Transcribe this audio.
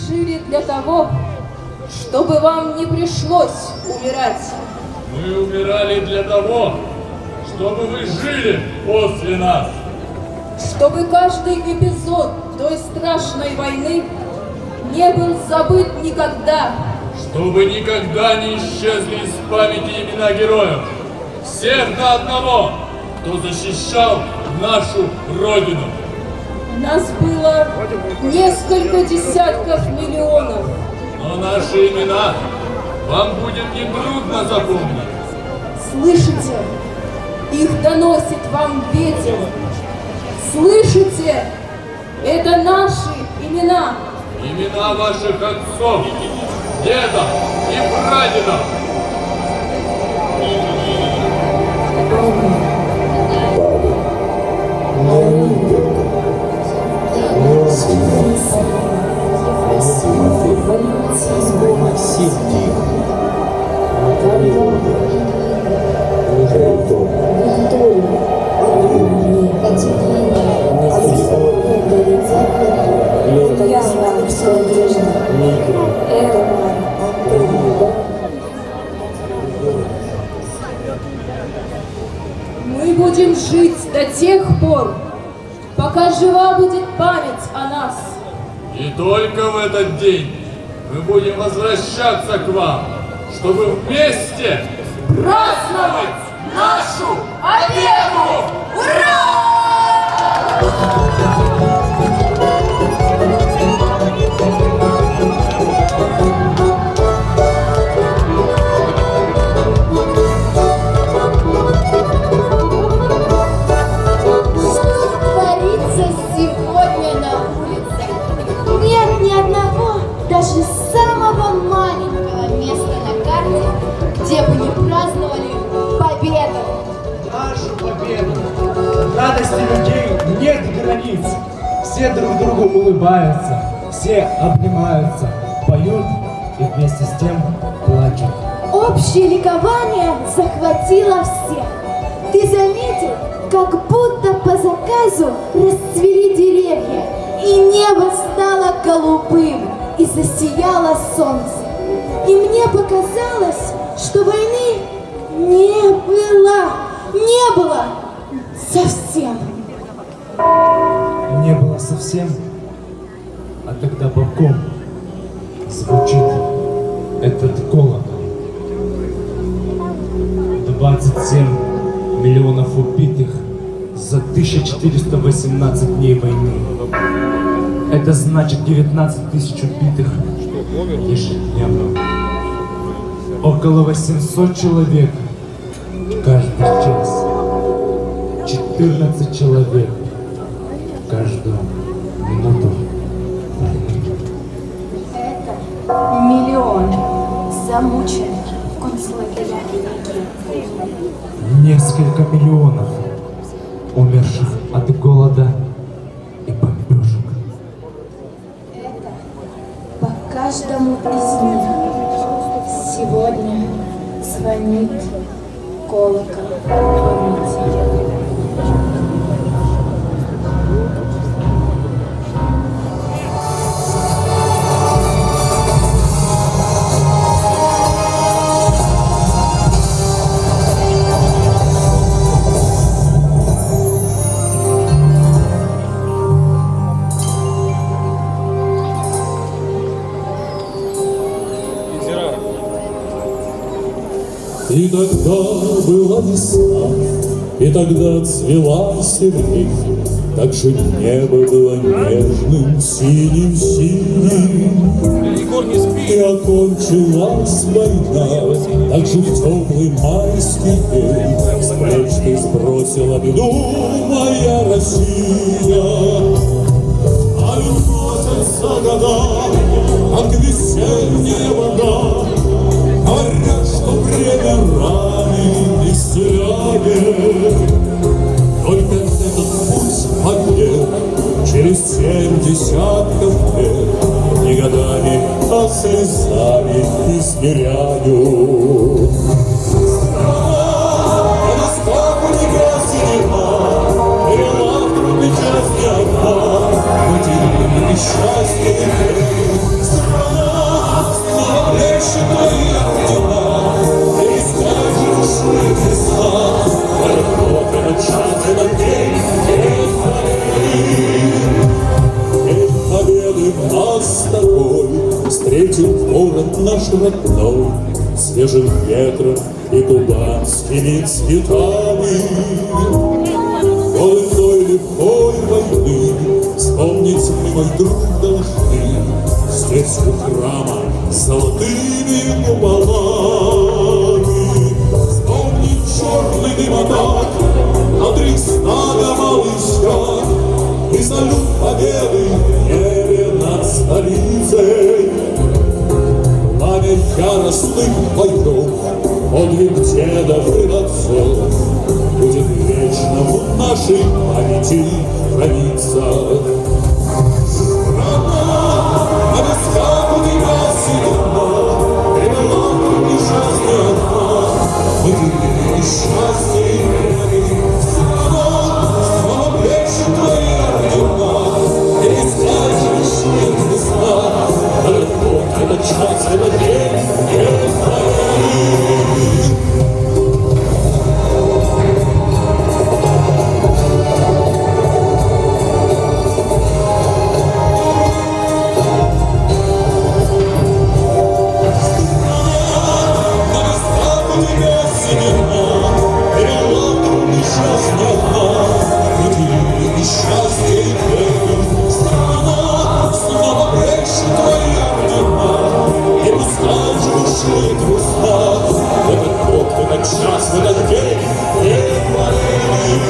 жили для того, чтобы вам не пришлось умирать. Мы умирали для того, чтобы вы жили после нас. Чтобы каждый эпизод той страшной войны не был забыт никогда. Чтобы никогда не исчезли из памяти имена героев. Всех до одного, кто защищал нашу Родину. Нас было несколько десятков миллионов. Но наши имена вам будет нетрудно запомнить. Слышите? Их доносит вам ветер. Слышите? Это наши имена. Имена ваших отцов, дедов и прадедов. Мы будем жить до тех пор, пока жива будет память о нас. И только в этот день мы будем возвращаться к вам, чтобы вместе Праздновать нашу победу! Ура! Сегодня на улице нет ни одного, даже самого маленького места на карте, где бы не праздновали победу. Нашу победу. Радости людей нет границ. Все друг другу улыбаются, все обнимаются, поют и вместе с тем плачут. Общее ликование захватило всех. Ты заметил, как будто по заказу расцвели деревья, и небо стало голубым, и засияло солнце. И мне показалось, что войны не было совсем. Не было совсем, а тогда боком звучит этот колокол. 27 миллионов убитых за 1418 дней войны. Это значит 19 тысяч убитых ежедневно. Около 800 человек каждый час. 14 человек каждую минуту. Это миллион замученных в концлагерях. Несколько миллионов умерших от голода и бомбежек. Это по каждому из них сегодня звонит колокол памяти. И тогда была весна, и тогда цвела сирень, так же небо было нежным, синим-синим. И окончилась война, так же в теплый майский день с плеч ты сбросила беду, моя Россия. А уносятся года, как весенняя вода, говорят, что время раны исцеляет. Только этот путь побед через 7 десятков лет не годами, а слезами измеряют. Это спокойника синема, перела в трудный час не одна, потеряли счастье и Если б нас с тобой встретил город наш родной свежим ветром и кубанскими цветами, волной лихой войны вспомнить мы, мой друг, должны здесь у храма с золотыми куполами. Вспомнить черный дымоток над Рейхстага малыша и салют победы в небе над столицей. Пламя яростных боев, подвиг дедов и отцов будет вечно в нашей памяти храниться. Страна, на висках у тебя седина, привела к несчастье одна, мы тебе несчастье имели. Снова плечи твои ордена, и скажешь нет весна, этот год, этот час, этот день, нет твоих. Этот год, этот час, этот день, не твои.